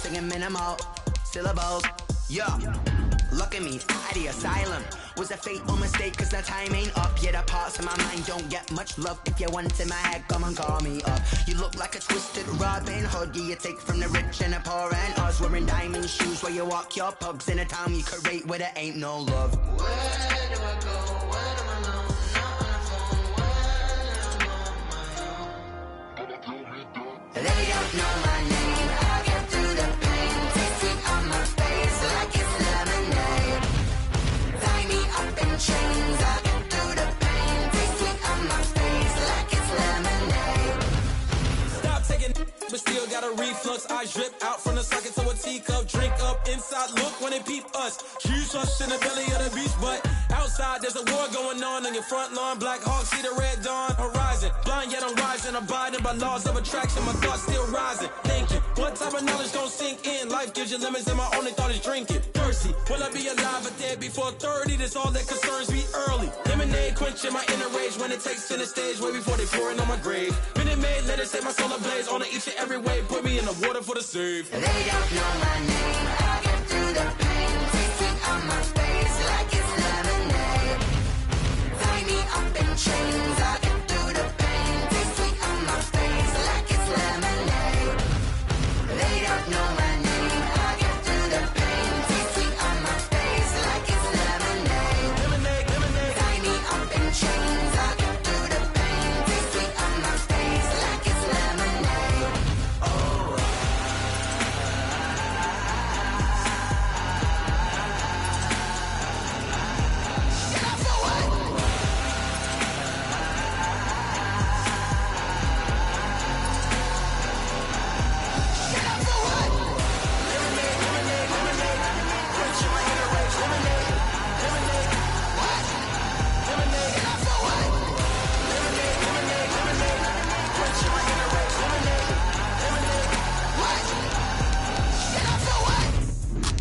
singing minimal syllables. Yeah, look at me, at the asylum. Was a fateful mistake, cause the time ain't up. Yet the parts of my mind don't get much love. If you want in my head, come and call me up. You look like a twisted Robin Hood. Yeah, you take from the rich and the poor and us. Wearing diamond shoes where you walk your pugs. In a town you create where there ain't no love. Where do I go? Where am I alone? Not when I'm on my own. They don't know my name. I get through the pain. Tasting on my face like it's lemonade. Tie me up in chains. I get through the pain. Tasting on my face like it's lemonade. Stop taking, but still got a reflux. I drip out from the socket to a teacup. Drink up inside. Look when they peep us. Huge us in the belly of the beast, but outside there's a war going on your front lawn. Black Hawk see the red dawn horizon. Blind yet I'm rising, abiding by laws of attraction. My thoughts still rising. Thinking, what type of knowledge gon' sink in? Life gives you lemons, and my only thought is drinking. Thirsty, will I be alive or dead before 30? That's all that concerns me early. Lemonade quenching my inner rage when it takes center stage, way before they pour it on my grave. Minute Maid, let it set my soul ablaze. On each and every way, put me in the water for the save. They don't know my name. I get through the pain. Tasting on my face like it's lemonade. Tie me up in chains. I get through the pain. Tasting on my face like it's lemonade. They don't know my name. I get through the pain. Tasting on my face like it's lemonade. Lemonade, lemonade. Tie me up in chains. I get through the pain. Tasting on my face like it's lemonade. Oh.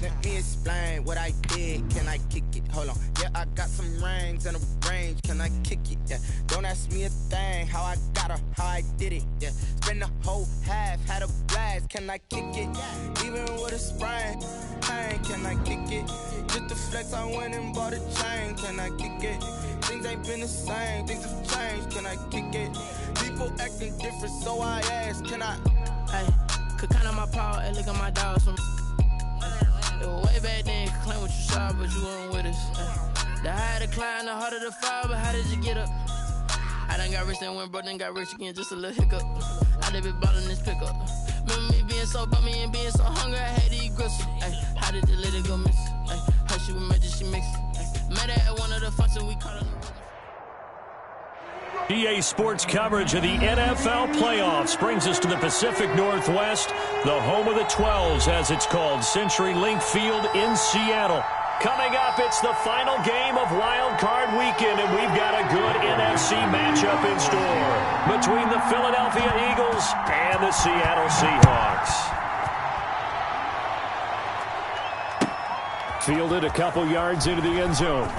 Let me explain what I did. Can I kick it? Hold on. Yeah, I got some rings and a range. Can I kick it? Yeah. Don't ask me a thing. How I got her, how I did it. Yeah. Spend the whole half, had a blast. Can I kick it? Even with a sprain. Pain, can I kick it? Just to flex, I went and bought a chain. Can I kick it? Things ain't been the same. Things have changed. Can I kick it? People acting different, so I ask. Can I? Hey, could count on my power and look at my dogs from. It was way back then, could claim what you saw, but you weren't with us. The higher the climb, the harder the fall, but how did you get up? I done got rich, then went broke, then got rich again, just a little hiccup. I done been ballin' this pickup. Remember me being so bummy and being so hungry, I had to eat gristle. Ay, how did the lady go miss? Ay, her she was major, she mixed. Met her at one of the functions, we caught her. EA Sports coverage of the NFL playoffs brings us to the Pacific Northwest, the home of the 12s, as it's called, CenturyLink Field in Seattle. Coming up, it's the final game of Wild Card Weekend, and we've got a good NFC matchup in store between the Philadelphia Eagles and the Seattle Seahawks. Fielded a couple yards into the end zone.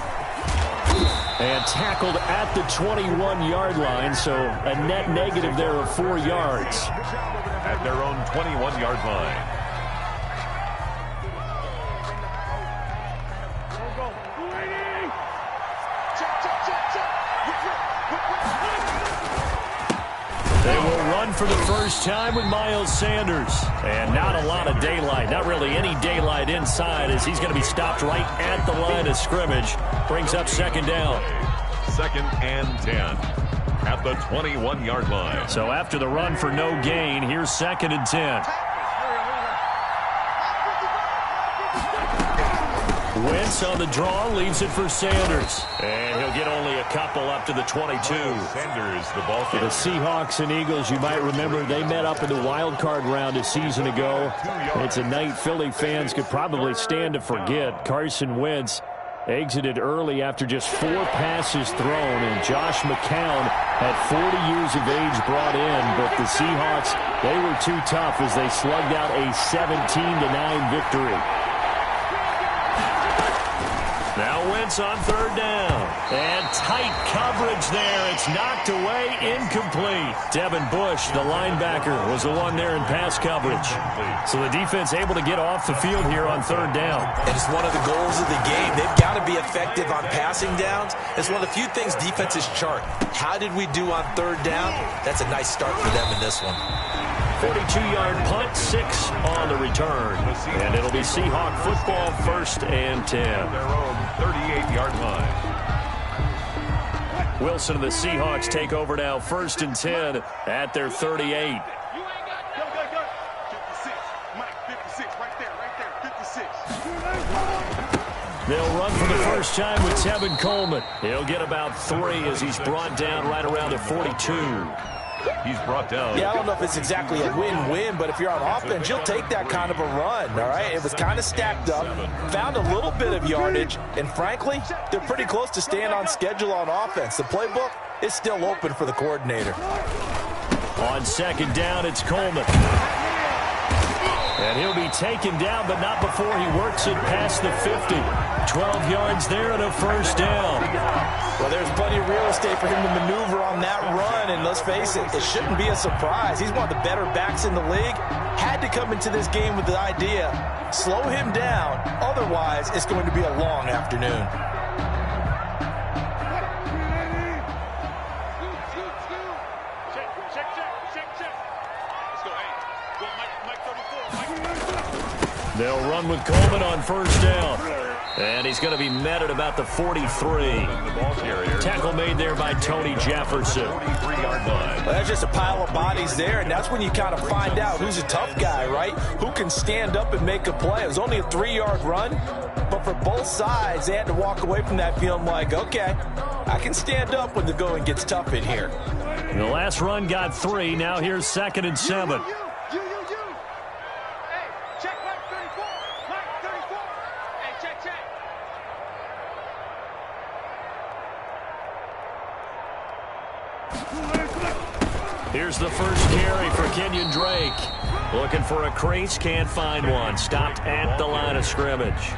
And tackled at the 21-yard line, so a net negative there of 4 yards. At their own 21-yard line. They will run for the first time with Miles Sanders. And not a lot of daylight, not really any daylight inside, as he's going to be stopped right at the line of scrimmage. Brings up second down. 2nd and 10 at the 21-yard line. So after the run for no gain, here's 2nd and 10. Wentz on the draw, leaves it for Sanders. And he'll get only a couple up to the 22. Sanders, the ball For the Seahawks and Eagles, you might remember they met up in the wild card round a season ago. It's a night Philly fans could probably stand to forget. Carson Wentz exited early after just 4 passes thrown, and Josh McCown had 40 years of age brought in, but the Seahawks, they were too tough as they slugged out a 17-9 victory. Now Wentz defense on third down. And tight coverage there. It's knocked away, incomplete. Devin Bush, the linebacker, was the one there in pass coverage. So the defense able to get off the field here on third down. And it's one of the goals of the game. They've got to be effective on passing downs. It's one of the few things defenses chart. How did we do on third down? That's a nice start for them in this one. 42-yard punt, 6 on the return. And it'll be Seahawk football, 1st and 10. Their own 38-yard line. Wilson and the Seahawks take over now, 1st and 10 at their 38. They'll run for the first time with Tevin Coleman. He'll get about 3 as he's brought down right around the 42. He's brought down. Yeah, I don't know if it's exactly a win-win, but if you're on offense, you'll take that kind of a run, all right? It was kind of stacked up, found a little bit of yardage, and frankly, they're pretty close to staying on schedule on offense. The playbook is still open for the coordinator. On 2nd down, it's Coleman. And he'll be taken down, but not before he works it past the 50. 12 yards there and a first down. Well, there's plenty of real estate for him to maneuver on that run, and let's face it, it shouldn't be a surprise. He's one of the better backs in the league. Had to come into this game with the idea, slow him down, otherwise it's going to be a long afternoon. They'll run with Coleman on 1st down. And he's going to be met at about the 43. Tackle made there by Tony Jefferson. 43-yard line. Well, that's just a pile of bodies there, and that's when you kind of find out who's a tough guy, right? Who can stand up and make a play. It was only a 3-yard run, but for both sides, they had to walk away from that feeling like, okay, I can stand up when the going gets tough in here. The last run got 3. Now here's 2nd and 7. Here's the first carry for Kenyon Drake. Looking for a crease, can't find one. Stopped at the line of scrimmage.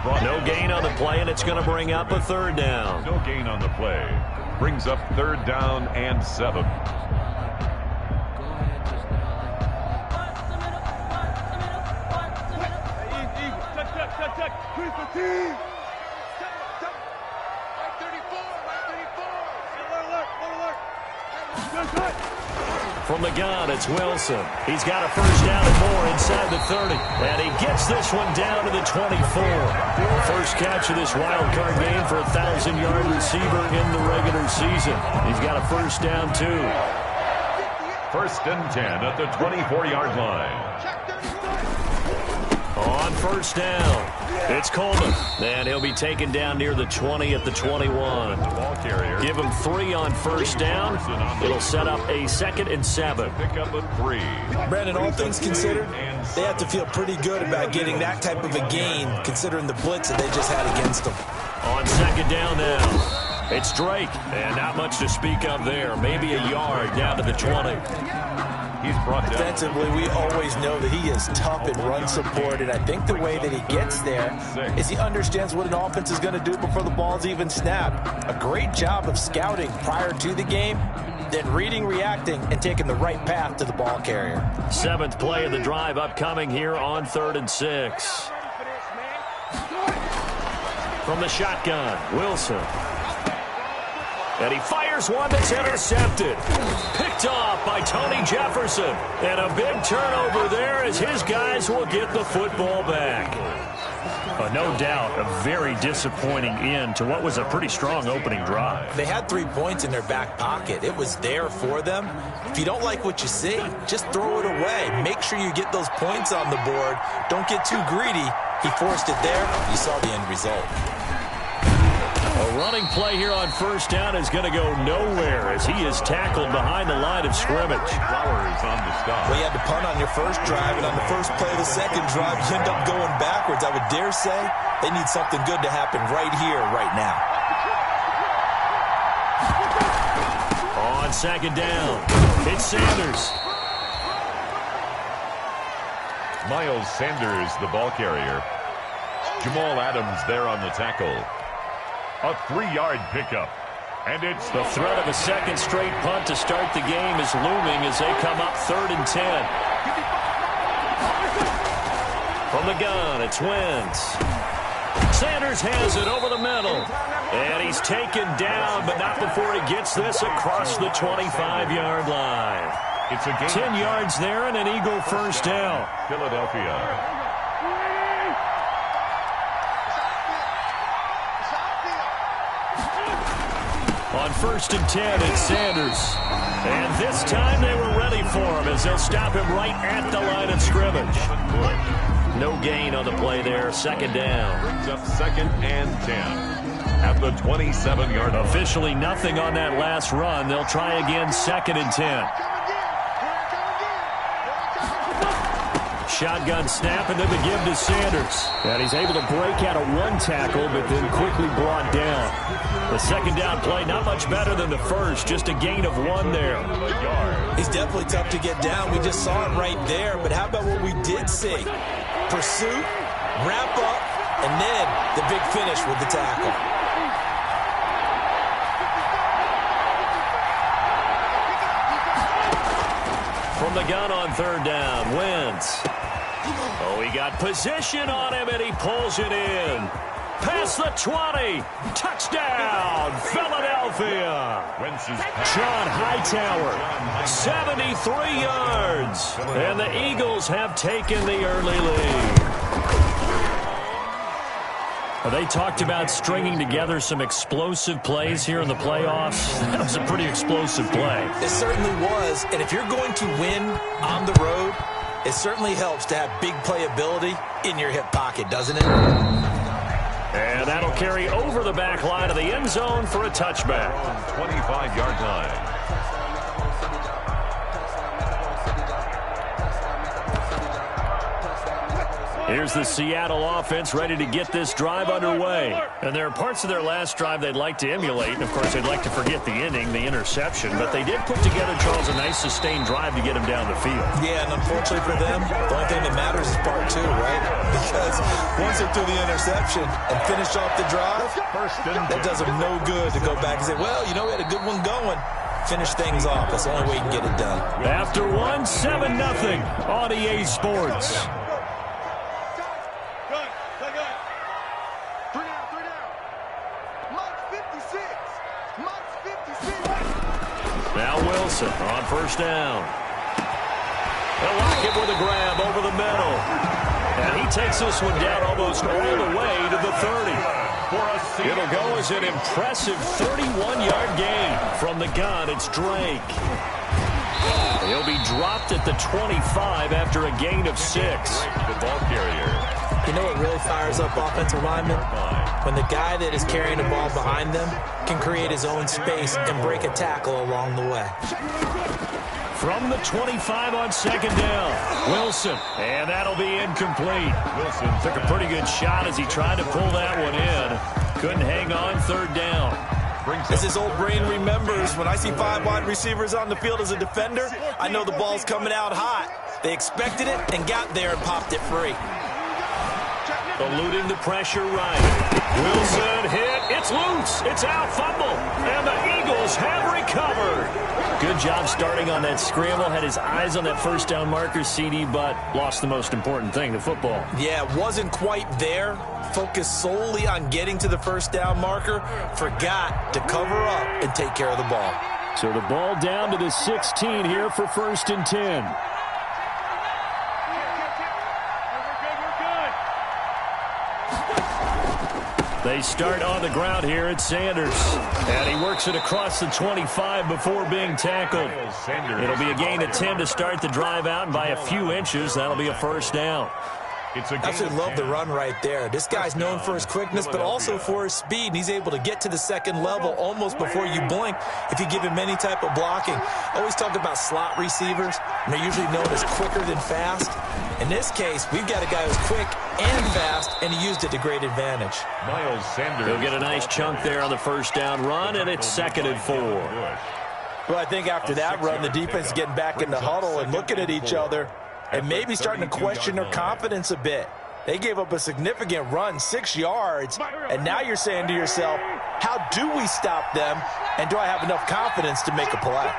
No gain on the play, and it's going to bring up a 3rd down. No gain on the play. Brings up 3rd down and 7. From the gun, it's Wilson. He's got a first down and more inside the 30. And he gets this one down to the 24. First catch of this wild card game for a 1,000-yard receiver in the regular season. He's got a first down, too. 1st and 10 at the 24-yard line. On 1st down, it's Coleman. And he'll be taken down near the 20 at the 21. Ball carrier. Give him 3 on 1st down. It'll set up a 2nd and 7. Pick up a 3. Brandon, all things considered, they have to feel pretty good about getting that type of a gain, considering the blitz that they just had against them. On 2nd down now, it's Drake. And not much to speak of there. Maybe a yard down to the 20. He's brought down. Defensively, we always know that he is tough in run support, and I think the way that he gets there is he understands what an offense is going to do before the ball's even snapped. A great job of scouting prior to the game, then reading, reacting, and taking the right path to the ball carrier. 7th play of the drive upcoming here on 3rd and 6. From the shotgun, Wilson. And he fires one that's intercepted. Picked off by Tony Jefferson. And a big turnover there as his guys will get the football back. No doubt a very disappointing end to what was a pretty strong opening drive. They had 3 points in their back pocket. It was there for them. If you don't like what you see, just throw it away. Make sure you get those points on the board. Don't get too greedy. He forced it there. You saw the end result. A running play here on 1st down is going to go nowhere as he is tackled behind the line of scrimmage. Flowers on the stop. Well, you had to punt on your first drive, and on the first play of the second drive, you end up going backwards. I would dare say they need something good to happen right here, right now. On 2nd down, it's Sanders. Miles Sanders, the ball carrier. Jamal Adams there on the tackle. A 3-yard pickup. And it's the threat of a second straight punt to start the game is looming as they come up 3rd and 10. From the gun, it's Wentz. Sanders has it over the middle. And he's taken down, but not before he gets this across the 25-yard line. It's a game 10 yards there and an Eagle first down. Philadelphia. On 1st and 10, it's Sanders. And this time they were ready for him as they'll stop him right at the line of scrimmage. No gain on the play there. 2nd down. Brings up 2nd and 10. At the 27-yard line. Officially nothing on that last run. They'll try again 2nd and 10. Shotgun snap and then the give to Sanders. And he's able to break out of 1 tackle, but then quickly brought down. The 2nd down play, not much better than the first, just a gain of 1 there. He's definitely tough to get down. We just saw it right there, but how about what we did see? Pursuit, wrap up, and then the big finish with the tackle. From the gun on 3rd down, Wentz. Oh, he got position on him, and he pulls it in. Past the 20. Touchdown, Philadelphia. John Hightower, 73 yards. And the Eagles have taken the early lead. They talked about stringing together some explosive plays here in the playoffs. That was a pretty explosive play. It certainly was. And if you're going to win on the road, it certainly helps to have big playability in your hip pocket, doesn't it? And that'll carry over the back line of the end zone for a touchback. 25-yard line. Here's the Seattle offense ready to get this drive underway. And there are parts of their last drive they'd like to emulate. And, of course, they'd like to forget the inning, the interception. But they did put together, Charles, a nice sustained drive to get him down the field. Yeah, and unfortunately for them, the only thing that matters is part 2, right? Because once they threw the interception and finished off the drive, that does them no good to go back and say, well, you know, we had a good one going. Finish things off. That's the only way you can get it done. After 1, 7-0 on EA Sports. Now Wilson on 1st down. They'll lock it with a grab over the middle. And he takes this one down almost all the way to the 30. It'll go as an impressive 31-yard gain. From the gun, it's Drake. He'll be dropped at the 25 after a gain of 6. The ball carrier. You know what really fires up offensive linemen? When the guy that is carrying the ball behind them can create his own space and break a tackle along the way. From the 25 on 2nd down, Wilson. And that'll be incomplete. Wilson took a pretty good shot as he tried to pull that one in. Couldn't hang on 3rd down. As his old brain remembers, when I see 5 wide receivers on the field as a defender, I know the ball's coming out hot. They expected it and got there and popped it free. Eluding the pressure right. Wilson hit. It's loose. It's out. Fumble. And the Eagles have recovered. Good job starting on that scramble. Had his eyes on that 1st down marker, CD, but lost the most important thing, the football. Yeah, wasn't quite there. Focused solely on getting to the 1st down marker. Forgot to cover up and take care of the ball. So the ball down to the 16 here for 1st and 10. They start on the ground here at Sanders. And he works it across the 25 before being tackled. It'll be a gain of 10 to start the drive out, and by a few inches, that'll be a 1st down. I actually love the run right there. This guy's known for his quickness, but also for his speed. And he's able to get to the 2nd level almost before you blink if you give him any type of blocking. I always talk about slot receivers, and they're usually known as quicker than fast. In this case, we've got a guy who's quick and fast, and he used it to great advantage. Miles Sanders. He'll get a nice chunk there on the 1st down run, and it's 2nd and 4. Well, I think after that run, the defense is getting back in the huddle and looking at each other and maybe starting to question their confidence a bit. They gave up a significant run, 6 yards, and now you're saying to yourself, How do we stop them? And do I have enough confidence to make a play?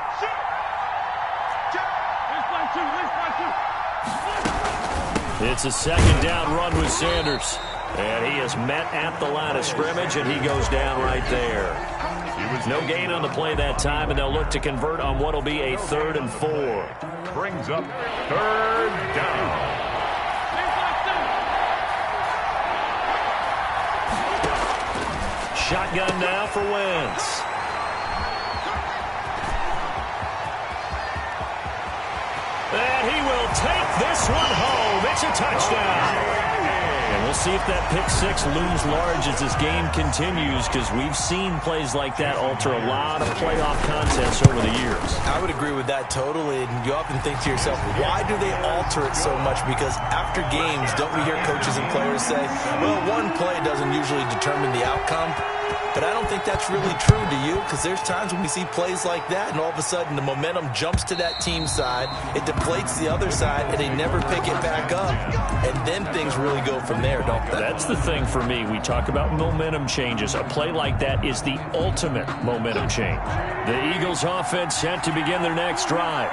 It's a second down run with Sanders. And he is met at the line of scrimmage, and he goes down right there. No gain on the play that time, and they'll look to convert on what will be a 3rd and 4. Brings up 3rd down. Shotgun now for Wentz. And he will take this one home. It's a touchdown. And we'll see if that pick six looms large as this game continues, because we've seen plays like that alter a lot of playoff contests over the years. I would agree with that totally. And you often think to yourself, why do they alter it so much? Because after games, don't we hear coaches and players say, well, one play doesn't usually determine the outcome? But I don't think that's really true, do you? Because there's times when we see plays like that, and all of a sudden the momentum jumps to that team side, it deflates the other side, and they never pick it back up. And then things really go from there, don't they? That's the thing for me. We talk about momentum changes. A play like that is the ultimate momentum change. The Eagles offense set to begin their next drive.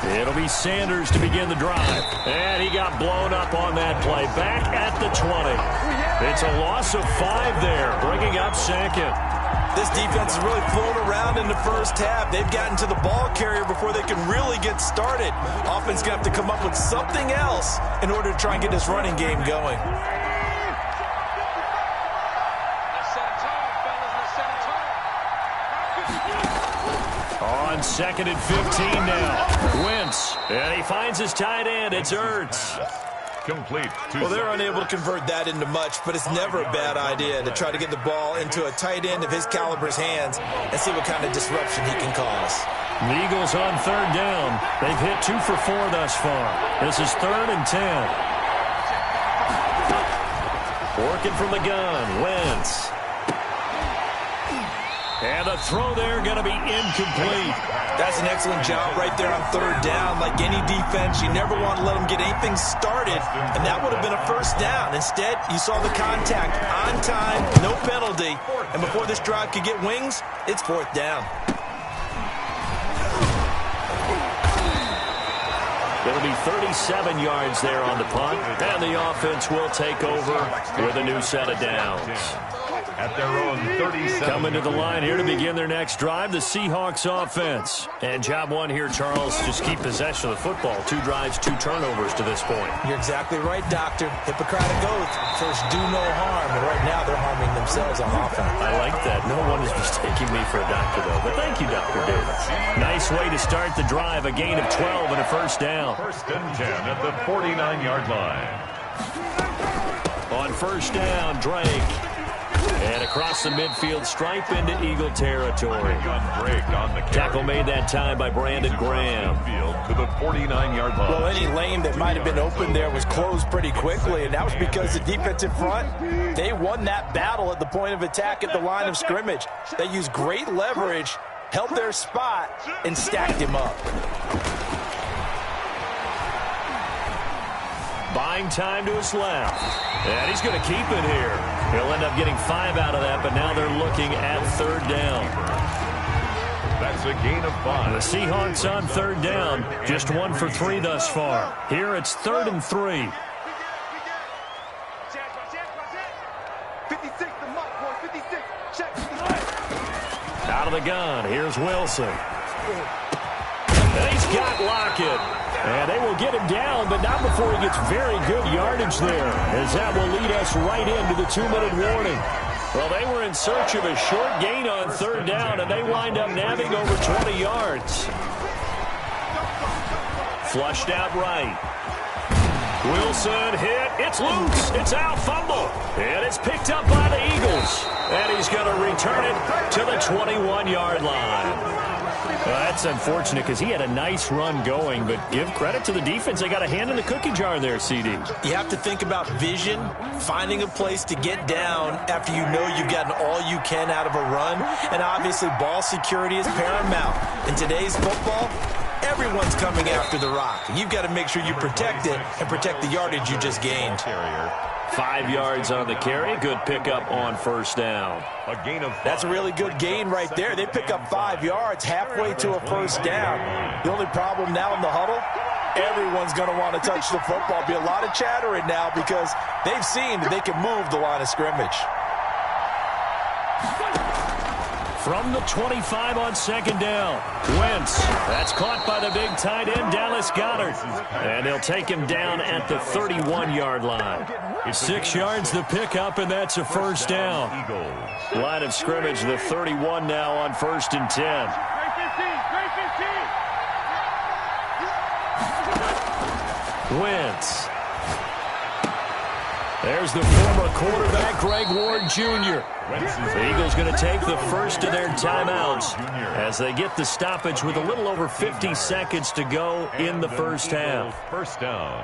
It'll be Sanders to begin the drive. And he got blown up on that play. Back at the 20. It's a loss of 5 there, bringing up 2nd. This defense is really flown around in the first half. They've gotten to the ball carrier before they can really get started. Offense going to have to come up with something else in order to try and get this running game going. On 2nd and 15 now. Wentz. And he finds his tight end. It's Ertz. Complete. Well, they're unable to convert that into much, but it's never a bad idea to try to get the ball into a tight end of his caliber's hands and see what kind of disruption he can cause. The Eagles on 3rd down. They've hit 2 for 4 thus far. This is 3rd and 10. Working from the gun. Wentz. And the throw there going to be incomplete. That's an excellent job right there on 3rd down. Like any defense, you never want to let them get anything started, and that would have been a 1st down. Instead, you saw the contact on time, no penalty, and before this drive could get wings, it's 4th down. It'll be 37 yards there on the punt, and the offense will take over with a new set of downs. At their own 37. Coming to the line here to begin their next drive, the Seahawks offense. And job one here, Charles, just keep possession of the football. 2 drives, 2 turnovers to this point. You're exactly right, Doctor. Hippocratic oath. First, do no harm. And right now, they're harming themselves on offense. I like that. No one is mistaking me for a doctor, though. But thank you, Dr. Davis. Nice way to start the drive. A gain of 12 and a 1st down. 1st and 10 at the 49-yard line. On 1st down, Drake. And across the midfield stripe into Eagle territory. Tackle made that time by Brandon Graham. To the 49-yard line. Well, any lane that might have been open there was closed pretty quickly, and that was because the defensive front, they won that battle at the point of attack at the line of scrimmage. They used great leverage, held their spot, and stacked him up. Buying time to his left. And he's going to keep it here. He'll end up getting 5 out of that, but now they're looking at 3rd down. That's a gain of 5. The Seahawks on 3rd down. Just 1 for 3 thus far. Here it's 3rd and 3. Out of the gun. Here's Wilson. And he's got Lockett. And they will get him down, but not before he gets very good yardage there, as that will lead us right into the 2-minute warning. Well, they were in search of a short gain on 3rd down, and they wind up nabbing over 20 yards. Flushed out right. Wilson hit. It's loose. It's out. Fumble. And it's picked up by the Eagles. And he's going to return it to the 21-yard line. Well, that's unfortunate because he had a nice run going, but give credit to the defense. They got a hand in the cookie jar there, CD. You have to think about vision, finding a place to get down after you know you've gotten all you can out of a run, and obviously ball security is paramount. In today's football, everyone's coming after the rock. You've got to make sure you protect it and protect the yardage you just gained. 5 yards on the carry. Good pickup on first down. A gain of 5. That's a really good gain right there. They pick up 5 yards halfway to a first down. The only problem now in the huddle, everyone's going to want to touch the football. Be a lot of chattering now because they've seen that they can move the line of scrimmage. From the 25 on second down, Wentz. That's caught by the big tight end, Dallas Goedert. And they'll take him down at the 31-yard line. 6 yards the pickup, and that's a first down. Line of scrimmage, the 31 now on 1st and 10. Wentz. There's the former quarterback, Greg Ward Jr. The Eagles going to take the first of their timeouts as they get the stoppage with a little over 50 seconds to go in the first half. First down.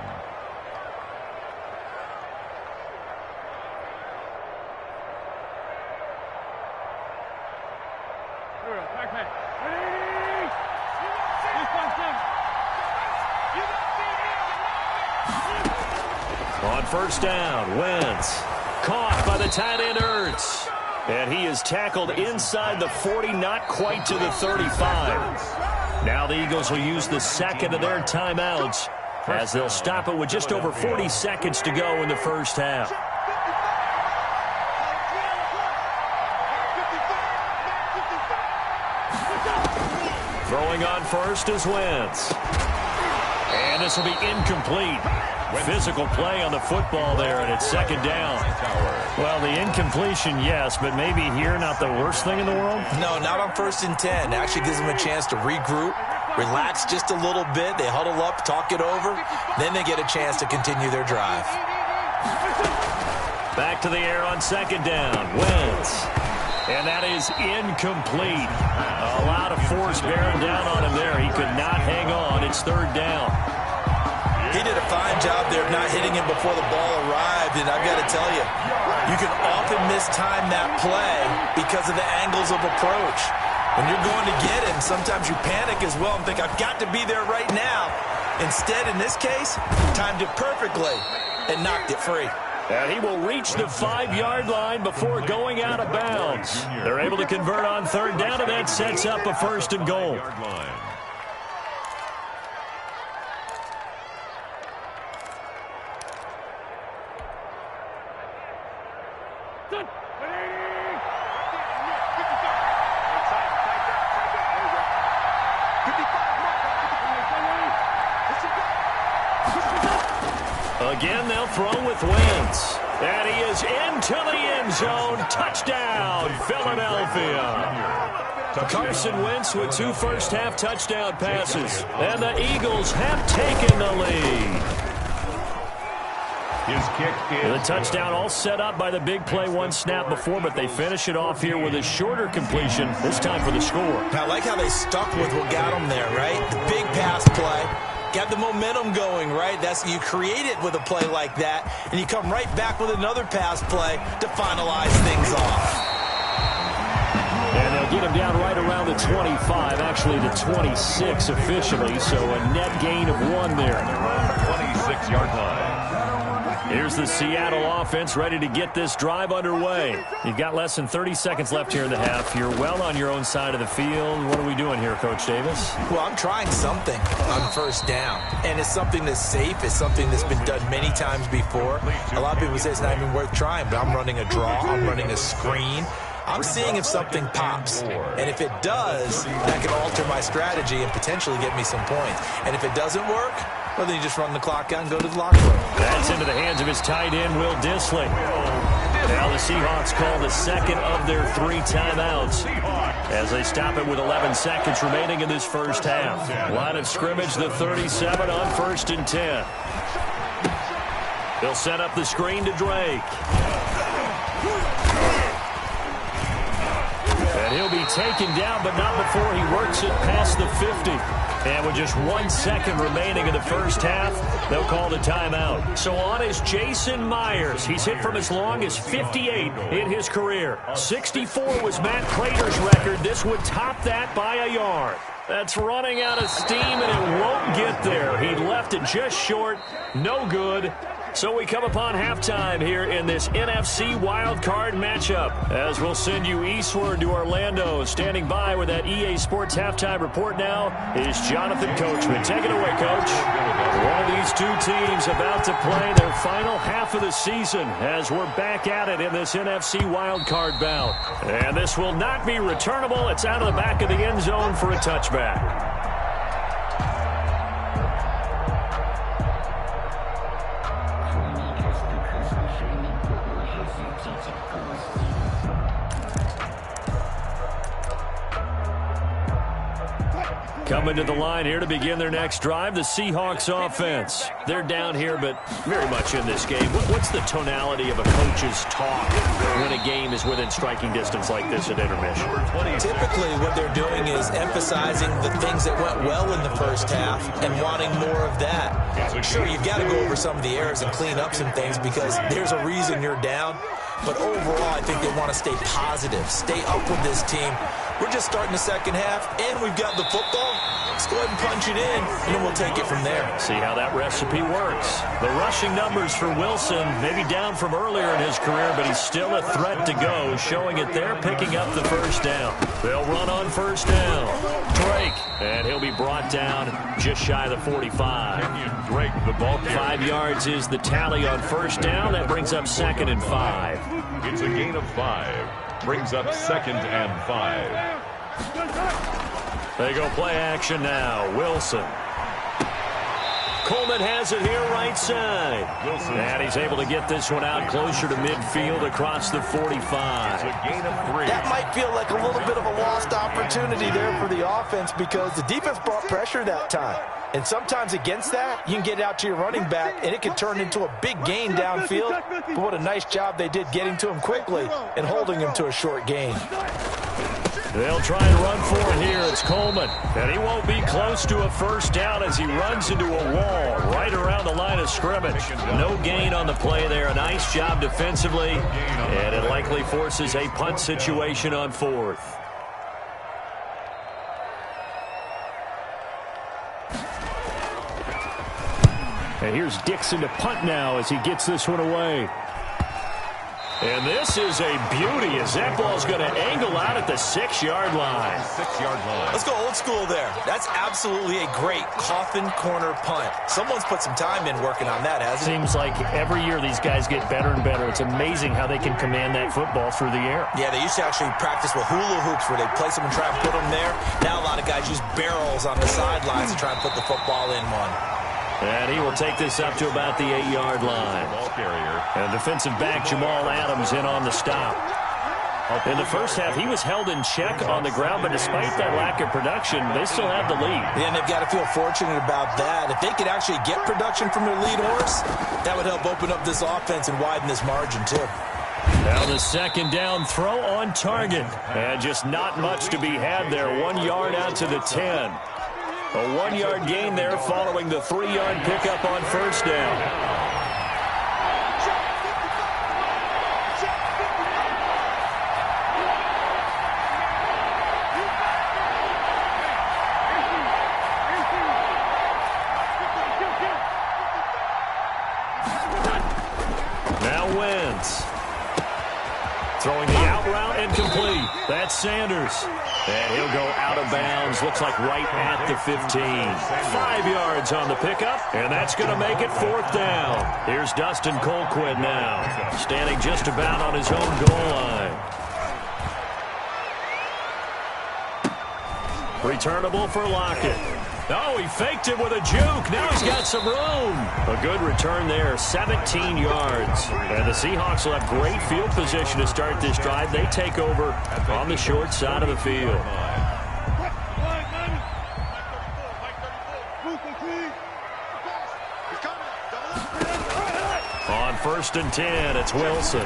On first down, Wentz caught by the tight end Ertz. And he is tackled inside the 40, not quite to the 35. Now the Eagles will use the second of their timeouts as they'll stop it with just over 40 seconds to go in the first half. Throwing on first is Wentz. And this will be incomplete. Physical play on the football there, and it's second down. Well, the incompletion, yes, but maybe here not the worst thing in the world? No, not on 1st and 10. Actually gives them a chance to regroup, relax just a little bit. They huddle up, talk it over. Then they get a chance to continue their drive. Back to the air on second down. Wentz. And that is incomplete. A lot of force bearing down on him there. He could not hang on. It's third down. He did a fine job there of not hitting him before the ball arrived, and I've got to tell you, you can often mistime that play because of the angles of approach. When you're going to get him, sometimes you panic as well and think, I've got to be there right now. Instead, in this case, timed it perfectly and knocked it free. And he will reach the 5-yard line before going out of bounds. They're able to convert on third down, and that sets up a 1st and goal. Again, they'll throw with Wentz. And he is into the end zone. Touchdown, Philadelphia. Carson Wentz with 2 first-half touchdown passes. And the Eagles have taken the lead. His kick is the touchdown all set up by the big play one snap before, but they finish it off here with a shorter completion, this time for the score. I like how they stuck with what got them there, right? The big pass play. Got the momentum going, right? That's you create it with a play like that, and you come right back with another pass play to finalize things off. And they'll get him down right around the 25, actually the 26 officially, so a net gain of 1 there. 26-yard line. Here's the Seattle offense ready to get this drive underway. You've got less than 30 seconds left here in the half. You're well on your own side of the field. What are we doing here, Coach Davis? Well, I'm trying something on first down, and it's something that's safe. It's something that's been done many times before. A lot of people say it's not even worth trying, but I'm running a draw. I'm running a screen. I'm seeing if something pops, and if it does, that can alter my strategy and potentially get me some points. And if it doesn't work, well, then you just run the clock out and go to the locker room. That's into the hands of his tight end, Will Dissly. Now the Seahawks call the second of their 3 timeouts as they stop it with 11 seconds remaining in this first half. Line of scrimmage, the 37 on 1st and 10. They'll set up the screen to Drake. And he'll be taken down, but not before he works it past the 50. And with just 1 second remaining in the first half, they'll call the timeout. So on is Jason Myers. He's hit from as long as 58 in his career. 64 was Matt Prater's record. This would top that by a yard. That's running out of steam, and it won't get there. He left it just short. No good. So we come upon halftime here in this NFC wildcard matchup, as we'll send you eastward to Orlando. Standing by with that EA Sports halftime report now is Jonathan Coachman. Take it away, Coach. One of these two teams about to play their final half of the season as we're back at it in this NFC wildcard bout. And this will not be returnable. It's out of the back of the end zone for a touchback. Coming to the line here to begin their next drive, the Seahawks offense. They're down here, but very much in this game. What's the tonality of a coach's talk when a game is within striking distance like this at intermission? Typically, what they're doing is emphasizing the things that went well in the first half and wanting more of that. Sure, you've got to go over some of the errors and clean up some things because there's a reason you're down. But overall, I think they want to stay positive, stay up with this team. We're just starting the second half, and we've got the football. Let's go ahead and punch it in, and then we'll take it from there. See how that recipe works. The rushing numbers for Wilson, maybe down from earlier in his career, but he's still a threat to go, showing it there, picking up the first down. They'll run on first down. Drake, and he'll be brought down just shy of the 45. Drake, the ball carrier. 5 yards is the tally on first down. That brings up 2nd and 5. It's a gain of 5. Brings up 2nd and 5. They go play action now. Wilson. Coleman has it here right side. Wilson. And he's able to get this one out closer to midfield across the 45. It's a gain of 3. That might feel like a little bit of a lost opportunity there for the offense because the defense brought pressure that time. And sometimes against that, you can get it out to your running back, and it can turn into a big gain downfield. But what a nice job they did getting to him quickly and holding him to a short gain. They'll try and run for it here. It's Coleman. And he won't be close to a first down as he runs into a wall right around the line of scrimmage. No gain on the play there. A nice job defensively. And it likely forces a punt situation on 4th. And here's Dixon to punt now as he gets this one away. And this is a beauty as that ball's going to angle out at the 6-yard line. 6-yard line. Let's go old school there. That's absolutely a great coffin corner punt. Someone's put some time in working on that, hasn't it? Seems like every year these guys get better and better. It's amazing how they can command that football through the air. Yeah, they used to actually practice with hula hoops where they place them and try and put them there. Now a lot of guys use barrels on the sidelines to try and put the football in one. And he will take this up to about the 8-yard line. Ball carrier. And defensive back Jamal Adams in on the stop. In the first half, he was held in check on the ground, but despite that lack of production, they still have the lead. Yeah, and they've got to feel fortunate about that. If they could actually get production from their lead horse, that would help open up this offense and widen this margin, too. Now the 2nd down throw on target. And just not much to be had there. 1 yard out to the 10. A 1-yard gain there following the 3-yard pickup on first down. Now Wentz. Throwing the out route and complete. That's Sanders. And he'll go out of bounds. Looks like right at the 15. 5 yards on the pickup. And that's going to make it 4th down. Here's Dustin Colquitt now. Standing just about on his own goal line. Returnable for Lockett. Oh, he faked it with a juke. Now he's got some room. A good return there, 17 yards. And the Seahawks will have great field position to start this drive. They take over on the short side of the field. On 1st and 10, it's Wilson.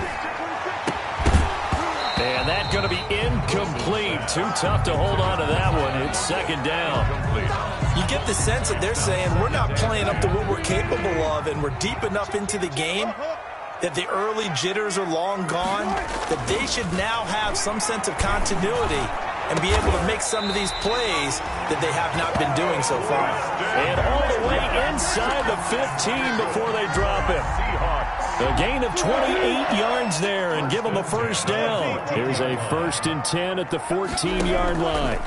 And that's going to be incomplete. Too tough to hold on to that one. It's 2nd down. You get the sense that they're saying we're not playing up to what we're capable of, and we're deep enough into the game that the early jitters are long gone, that they should now have some sense of continuity and be able to make some of these plays that they have not been doing so far. And all the way inside the 15 before they drop it. A gain of 28 yards there and give them a first down. Here's a 1st and 10 at the 14-yard line.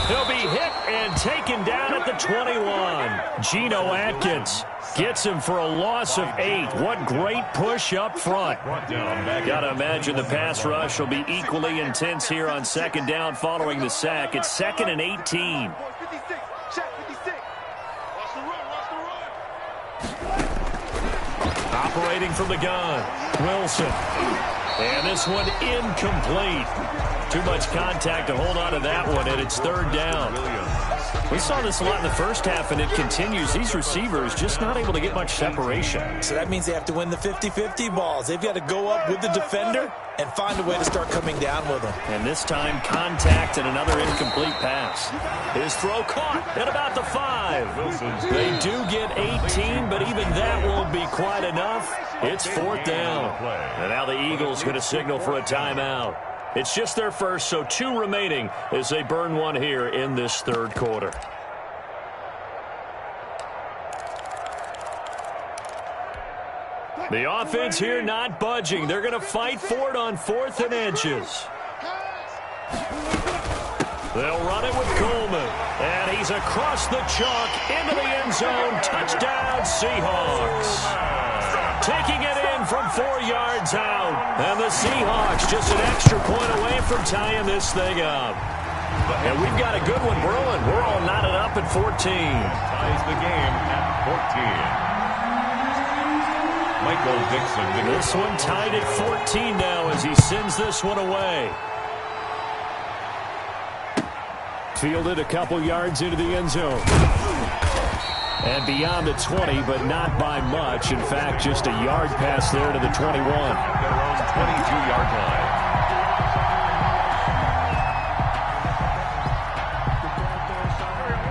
He'll be hit and taken down at the 21. Geno Atkins gets him for a loss of 8. What great push up front. Got to imagine the pass rush will be equally intense here on 2nd down following the sack. It's 2nd and 18. Operating from the gun, Wilson. And this one incomplete. Too much contact to hold on to that one, and it's 3rd down. We saw this a lot in the first half, and it continues. These receivers just not able to get much separation. So that means they have to win the 50-50 balls. They've got to go up with the defender and find a way to start coming down with them. And this time, contact and another incomplete pass. His throw caught at about the 5. They do get 18, but even that won't be quite enough. It's 4th down. And now the Eagles going to signal for a timeout. It's just their first, so 2 remaining as they burn one here in this 3rd quarter. The offense here not budging. They're going to fight for it on 4th and inches. They'll run it with Coleman. And he's across the chalk into the end zone. Touchdown, Seahawks. Taking it in from 4 yards out. And the Seahawks just an extra point away from tying this thing up. And we've got a good one brewing. We're all knotted up at 14. Ties the game at 14. Michael Dixon. This one tied at 14 now as he sends this one away. Fielded a couple yards into the end zone. And beyond the 20, but not by much. In fact, just a yard pass there to the 21. Their own 22-yard line.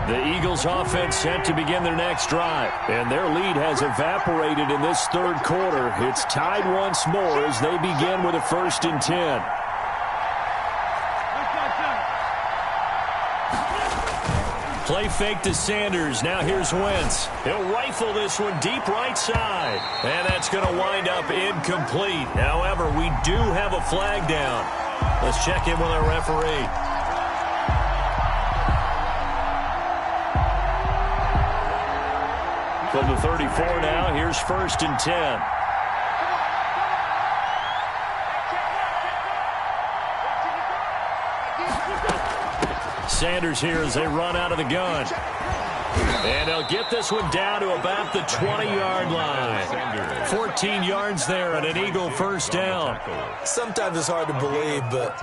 The Eagles offense set to begin their next drive. And their lead has evaporated in this 3rd quarter. It's tied once more as they begin with a 1st and 10. Play fake to Sanders. Now here's Wentz. He'll rifle this one deep right side. And that's going to wind up incomplete. However, we do have a flag down. Let's check in with our referee. From the 34 now, here's 1st and 10. Sanders here as they run out of the gun. And they'll get this one down to about the 20-yard line. 14 yards there and an Eagle 1st down. Sometimes it's hard to believe, but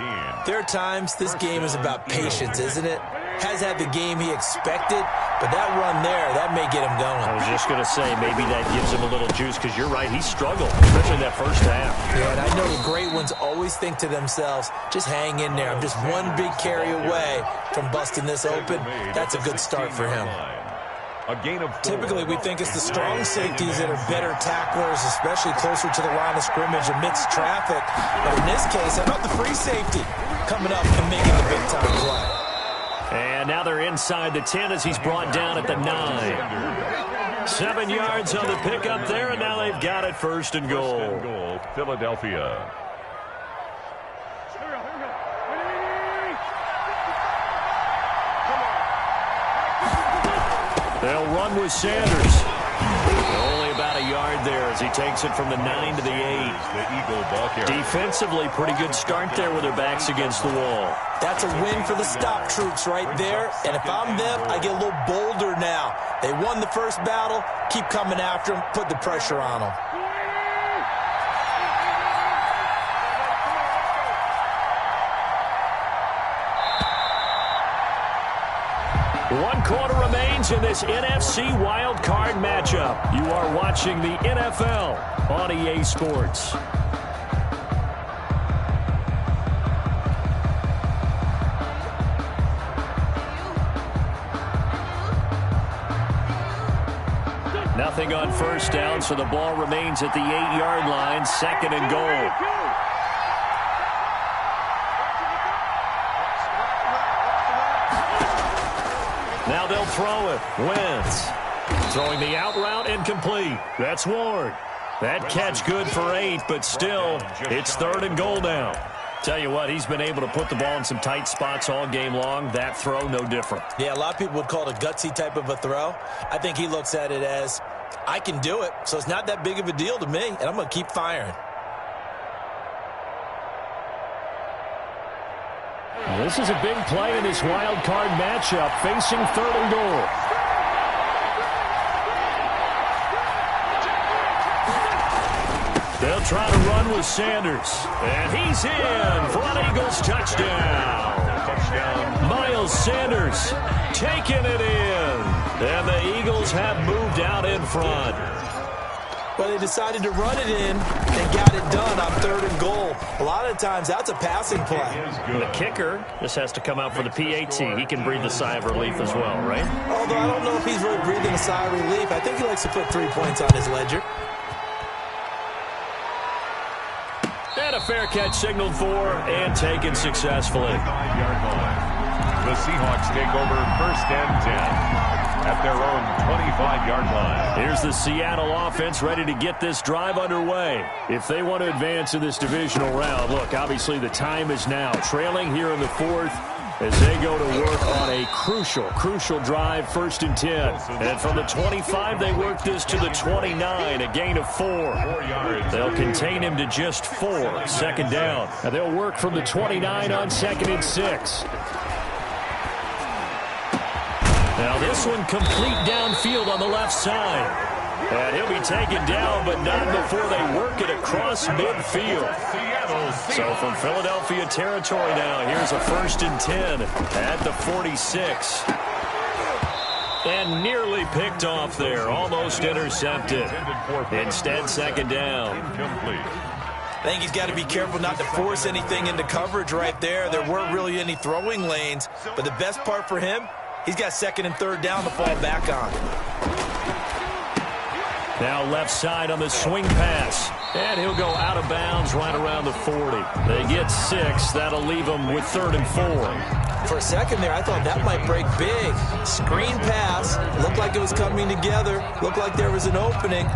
there are times this game is about patience, isn't it? Has had the game he expected, but that run there, that may get him going. I was just going to say, maybe that gives him a little juice, because you're right, he struggled, especially that first half. Yeah, and I know the great ones always think to themselves, just hang in there. I'm just one big carry away from busting this open. That's a good start for him. Typically, we think it's the strong safeties that are better tacklers, especially closer to the line of scrimmage amidst traffic. But in this case, how about the free safety coming up and making the big-time play? And now they're inside the 10 as he's brought down at the 9. 7 yards on the pickup there, and now they've got it 1st and goal. Philadelphia. They'll run with Sanders. Only about a yard there as he takes it from the 9 to the 8. Defensively, pretty good start there with their backs against the wall. That's a win for the stop troops right there. And if I'm them, I get a little bolder now. They won the first battle. Keep coming after them. Put the pressure on them. One quarter remains in this NFC Wild Card matchup. You are watching the NFL on EA Sports. Nothing on 1st down, so the ball remains at the 8-yard line. 2nd and goal. throw it. Wentz throwing the out route and complete. That's Ward. That catch good for 8, but still, it's 3rd and goal now. Tell you what, he's been able to put the ball in some tight spots all game long. That throw, no different. Yeah, a lot of people would call it a gutsy type of a throw. I think he looks at it as, I can do it, so it's not that big of a deal to me, and I'm going to keep firing. Well, this is a big play in this wild card matchup, facing 3rd and goal. They'll try to run with Sanders. And he's in for an Eagles touchdown. Miles Sanders taking it in. And the Eagles have moved out in front. Well, they decided to run it in and got it done on 3rd and goal. A lot of times, that's a passing play. The kicker just has to come out for the PAT. He can breathe a sigh of relief as well, right? Although I don't know if he's really breathing a sigh of relief. I think he likes to put 3 points on his ledger. And a fair catch signaled for and taken successfully. The Seahawks take over 1st and 10 at their own 25-yard line. Here's the Seattle offense ready to get this drive underway. If they want to advance in this divisional round, look, obviously the time is now. Trailing here in the 4th as they go to work on a crucial drive, 1st and 10. And from the 25, they work this to the 29, a gain of 4. They'll contain him to just 4, 2nd down. And they'll work from the 29 on 2nd and 6. Now this one complete downfield on the left side. And he'll be taken down, but not before they work it across midfield. So from Philadelphia territory now, here's a 1st and 10 at the 46. And nearly picked off there, almost intercepted. Instead, 2nd down. I think he's got to be careful not to force anything into coverage right there. There weren't really any throwing lanes, but the best part for him, he's got 2nd and 3rd down to fall back on. Now left side on the swing pass. And he'll go out of bounds right around the 40. They get 6. That'll leave them with 3rd and 4. For a second there, I thought that might break big. Screen pass. Looked like it was coming together. Looked like there was an opening.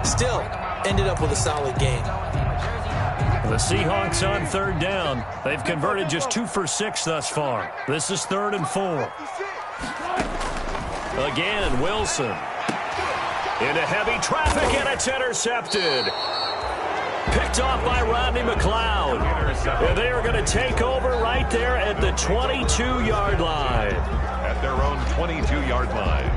Still, ended up with a solid gain. The Seahawks on 3rd down. They've converted just 2 for 6 thus far. This is 3rd and 4. Again, Wilson. Into heavy traffic, and it's intercepted. Picked off by Rodney McLeod. And they are going to take over right there at the 22-yard line. At their own 22-yard line.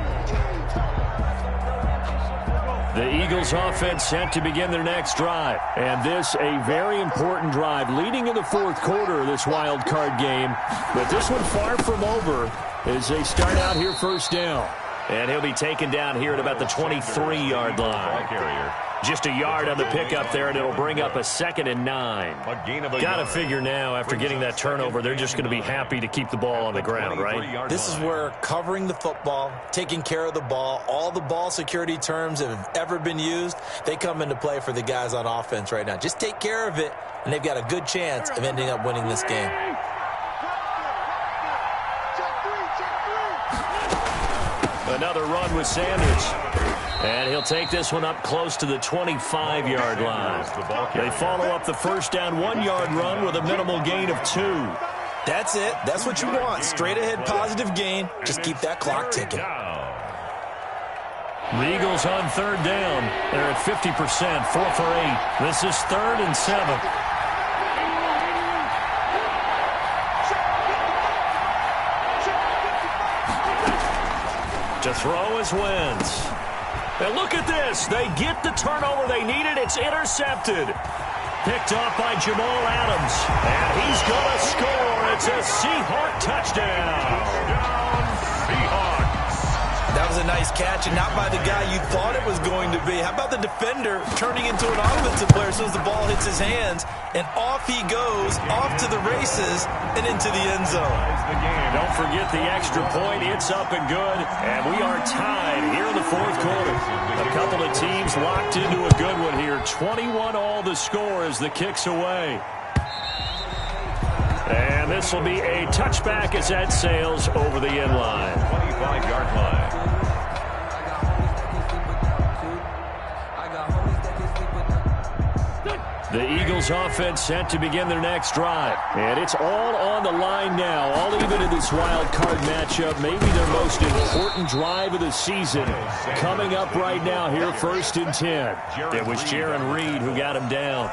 The Eagles offense set to begin their next drive. And this a very important drive leading in the 4th quarter of this wild card game. But this one far from over as they start out here 1st down. And he'll be taken down here at about the 23-yard line. Just a yard on the pickup there, and it'll bring up a 2nd and 9. Got to figure now, after getting that turnover, they're just going to be happy to keep the ball on the ground, right? This is where covering the football, taking care of the ball, all the ball security terms that have ever been used, they come into play for the guys on offense right now. Just take care of it, and they've got a good chance of ending up winning this game. Another run with Sanders. And he'll take this one up close to the 25-yard line. They follow up the 1st down 1-yard run with a minimal gain of 2. That's it. That's what you want. Straight ahead positive gain. Just keep that clock ticking. The Eagles on 3rd down. They're at 50%, 4 for 8. This is 3rd and 7. To throw is Wentz. And look at this. They get the turnover they needed. It's intercepted. Picked off by Jamal Adams. And he's going to score. It's a Seahawk touchdown. That was a nice catch, and not by the guy you thought it was going to be. How about the defender turning into an offensive player as soon as the ball hits his hands, and off he goes, off to the races, and into the end zone. Don't forget the extra point. It's up and good, and we are tied here in the 4th quarter. A couple of teams locked into a good one here. 21 all the score as the kick's away. And this will be a touchback as that sails over the end line. 25-yard line. The Eagles offense set to begin their next drive. And it's all on the line now, all even in this wild card matchup. Maybe their most important drive of the season coming up right now here, 1st and 10. It was Jaron Reed who got him down.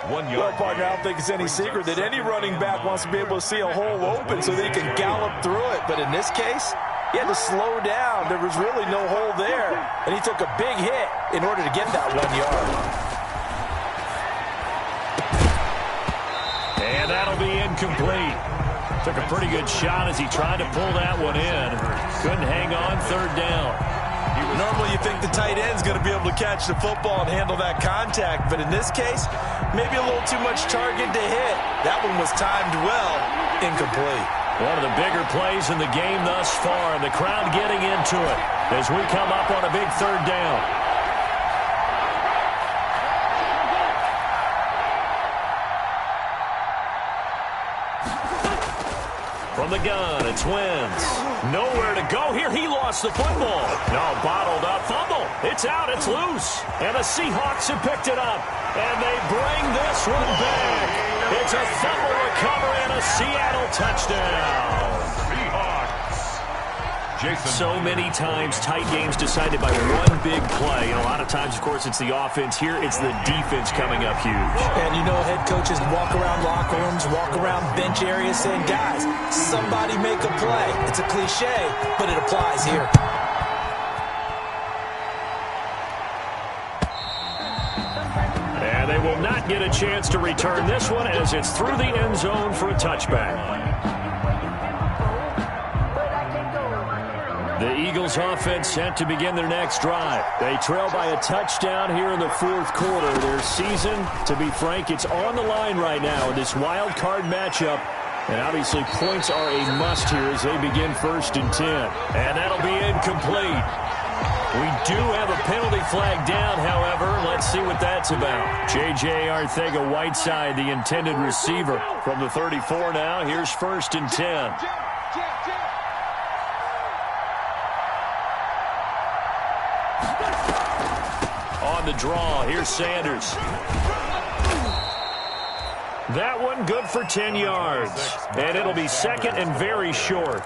1 yard. Well, partner, I don't think it's any secret that any running back wants to be able to see a hole open so that he can gallop through it. But in this case, he had to slow down. There was really no hole there. And he took a big hit in order to get that 1 yard. And that'll be incomplete. Took a pretty good shot as he tried to pull that one in. Couldn't hang on, 3rd down. Normally you think the tight end's going to be able to catch the football and handle that contact, but in this case, maybe a little too much target to hit. That one was timed well, incomplete. One of the bigger plays in the game thus far, and the crowd getting into it as we come up on a big 3rd down. From the gun, it's Wentz. Nowhere to go here. He lost the football. No, bottled up. Fumble. It's out. It's loose. And the Seahawks have picked it up. And they bring this one back. It's a fumble recovery and a Seattle touchdown. So many times tight games decided by one big play. And a lot of times, of course, it's the offense. Here, it's the defense coming up huge. And you know, head coaches walk around locker rooms, walk around bench areas saying, guys, somebody make a play. It's a cliche, but it applies here. And they will not get a chance to return this one as it's through the end zone for a touchback. The Eagles offense set to begin their next drive. They trail by a touchdown here in the 4th quarter. Their season, to be frank, it's on the line right now in this wild card matchup. And obviously points are a must here as they begin 1st and 10. And that'll be incomplete. We do have a penalty flag down, however. Let's see what that's about. J.J. Arcega-Whiteside, the intended receiver. From the 34 now, here's 1st and 10. On the draw, here's Sanders. That one good for 10 yards. And it'll be 2nd and very short.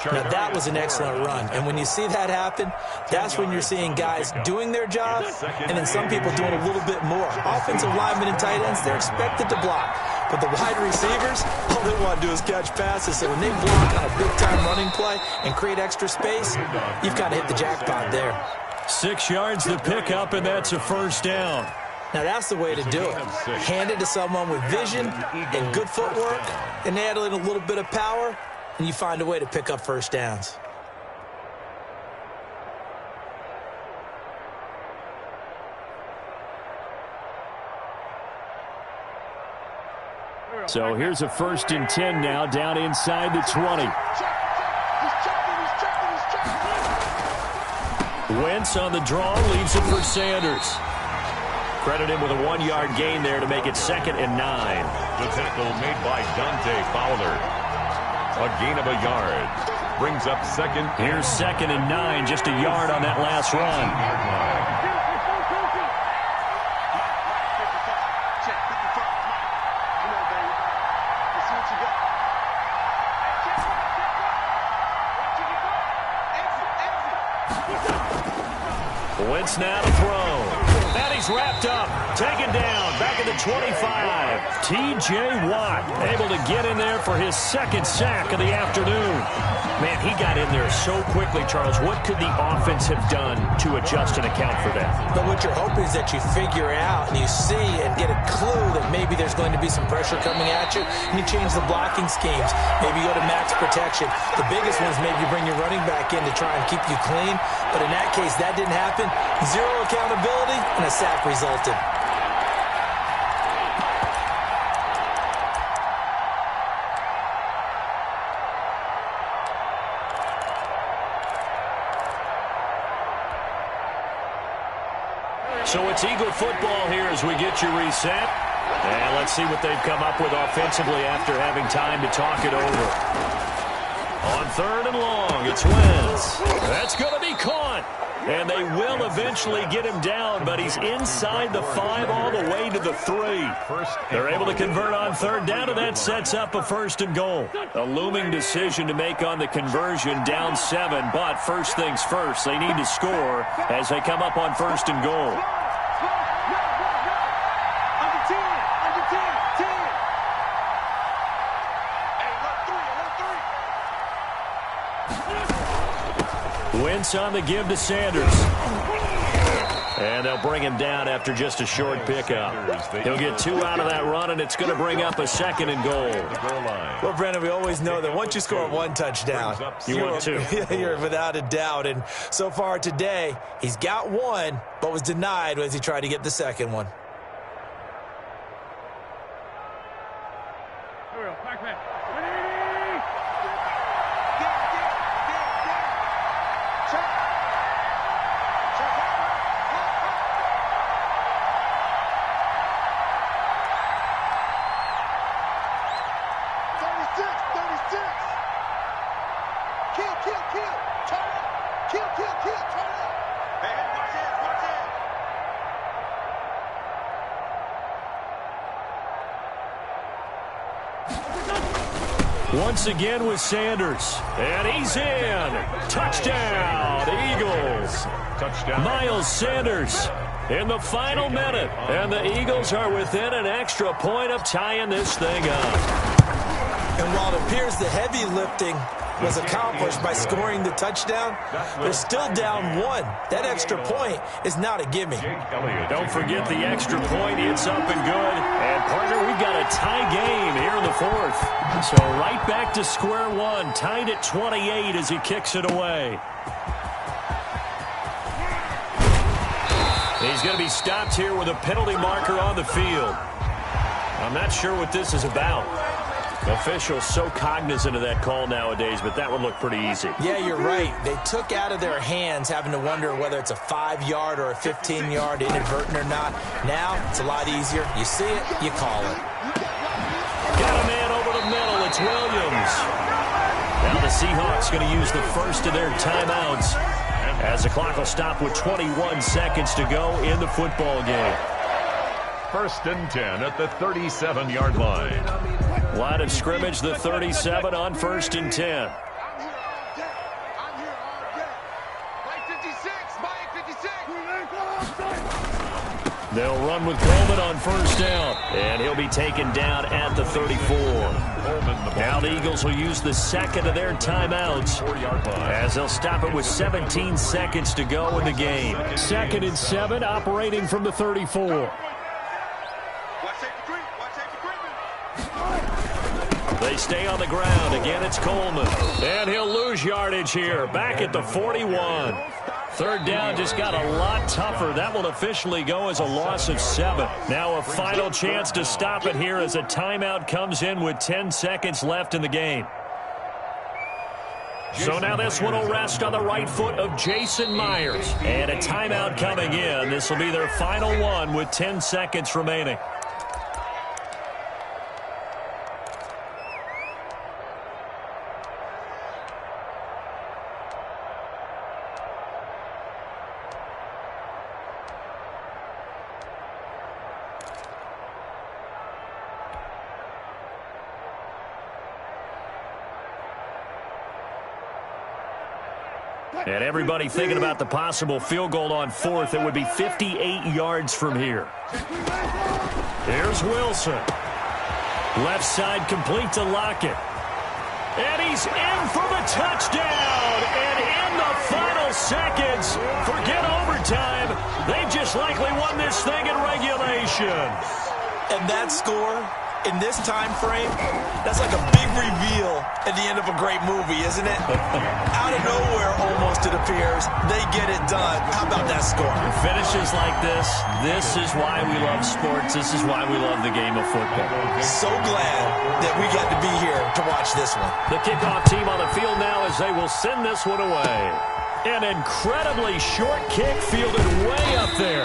Now, that was an excellent run. And when you see that happen, that's when you're seeing guys doing their job and then some people doing a little bit more. Offensive linemen and tight ends, they're expected to block. But the wide receivers, all they want to do is catch passes. So when they block on a big-time running play and create extra space, you've got to hit the jackpot there. 6 yards to pick up, and that's a 1st down. Now, that's the way to do it. Hand it to someone with vision and good footwork, and add in a little bit of power, and you find a way to pick up 1st downs. So here's a 1st and 10 now, down inside the 20. Wentz on the draw, leaves it for Sanders. Credit him with a 1-yard gain there to make it 2nd and 9. The tackle made by Dante Fowler. A gain of a yard. Brings up 2nd. Here's 2nd and 9, just a yard on that last run. Wentz now to throw. And he's wrapped up. Taken down. Back at the 25. T.J. Watt able to get in there for his 2nd sack of the afternoon. Man, he got in there so quickly, Charles. What could the offense have done to adjust and account for that? But what you're hoping is that you figure out and you see and get a clue that maybe there's going to be some pressure coming at you, and you change the blocking schemes. Maybe you go to max protection. The biggest one is maybe you bring your running back in to try and keep you clean. But in that case, that didn't happen. 0 accountability, and a sack resulted. So it's Eagle football here as we get you reset. And let's see what they've come up with offensively after having time to talk it over. On 3rd and long, it's Wentz. That's going to be caught. And they will eventually get him down, but he's inside the 5 all the way to the 3. They're able to convert on 3rd down, and that sets up a 1st and goal. A looming decision to make on the conversion, down 7, but first things first, they need to score as they come up on 1st and goal. Wentz on the give to Sanders. And they'll bring him down after just a short pickup. He'll get 2 out of that run, and it's going to bring up a 2nd and goal. Well, Brandon, we always know that once you score 1 touchdown, you want 2. You're without a doubt. And so far today, he's got 1, but was denied as he tried to get the 2nd one. Once again with Sanders. And he's in. Touchdown, Eagles. Touchdown. Miles Sanders in the final minute. And the Eagles are within an extra point of tying this thing up. And while it appears the heavy lifting was accomplished by scoring the touchdown, they're still down 1. That extra point is not a gimme. Don't forget the extra point. It's up and good. And, partner, we've got a tie game here in the 4th. So right back to square one, tied at 28 as he kicks it away. He's going to be stopped here with a penalty marker on the field. I'm not sure what this is about. Officials so cognizant of that call nowadays, but that would look pretty easy. Yeah, you're right. They took out of their hands having to wonder whether it's a 5-yard or a 15-yard inadvertent or not. Now, it's a lot easier. You see it, you call it. Got a man over the middle. It's Williams. Now the Seahawks going to use the first of their timeouts as the clock will stop with 21 seconds to go in the football game. 1st and 10 at the 37-yard line. Line of scrimmage, the 37 on 1st and 10. They'll run with Coleman on 1st down, and he'll be taken down at the 34. Now the Eagles will use the 2nd of their timeouts as they'll stop it with 17 seconds to go in the game. 2nd and 7, operating from the 34. They stay on the ground. Again, it's Coleman. And he'll lose yardage here. Back at the 41. 3rd down just got a lot tougher. That will officially go as a loss of 7. Now a final chance to stop it here as a timeout comes in with 10 seconds left in the game. So now this one will rest on the right foot of Jason Myers. And a timeout coming in. This will be their final one with 10 seconds remaining. And everybody thinking about the possible field goal on 4th. It would be 58 yards from here. Here's Wilson. Left side complete to Lockett. And he's in for the touchdown. And in the final seconds, forget overtime. They've just likely won this thing in regulation. And that score in this time frame, that's like a big reveal at the end of a great movie, isn't it? Out of nowhere, almost, it appears, they get it done. How about that score? Finishes like this is why we love sports. This is why we love the game of football. So glad that we got to be here to watch this one. The kickoff team on the field now as they will send this one away. An incredibly short kick fielded way up there.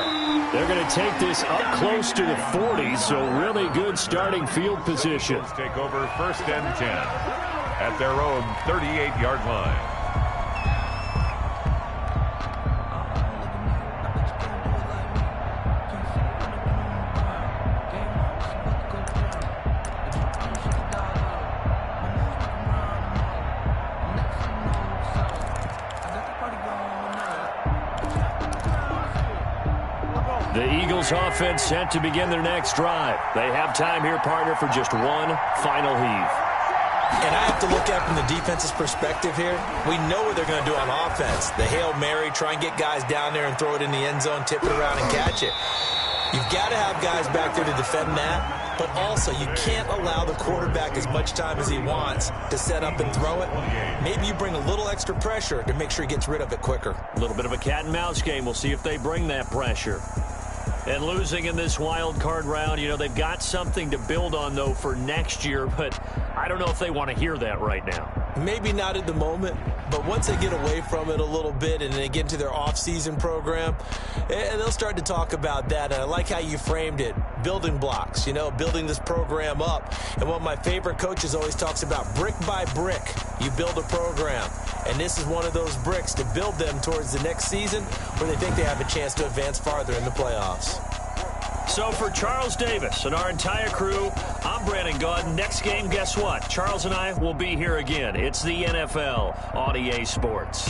They're going to take this up close to the 40, so really good starting field position. Take over 1st and 10. at their own 38-yard line. The Eagles offense set to begin their next drive. They have time here, partner, for just one final heave. And I have to look at it from the defense's perspective here. We know what they're going to do on offense. The Hail Mary, try and get guys down there and throw it in the end zone, tip it around and catch it. You've got to have guys back there to defend that, but also you can't allow the quarterback as much time as he wants to set up and throw it. Maybe you bring a little extra pressure to make sure he gets rid of it quicker. A little bit of a cat and mouse game. We'll see if they bring that pressure. And losing in this wild card round, you know, they've got something to build on, though, for next year, but I don't know if they want to hear that right now. Maybe not at the moment, but once they get away from it a little bit and they get into their off-season program, they'll start to talk about that. And I like how you framed it, building blocks, you know, building this program up. And one of my favorite coaches always talks about brick by brick, you build a program. And this is one of those bricks to build them towards the next season where they think they have a chance to advance farther in the playoffs. So for Charles Davis and our entire crew, I'm Brandon Gaudin. Next game, guess what? Charles and I will be here again. It's the NFL on EA Sports.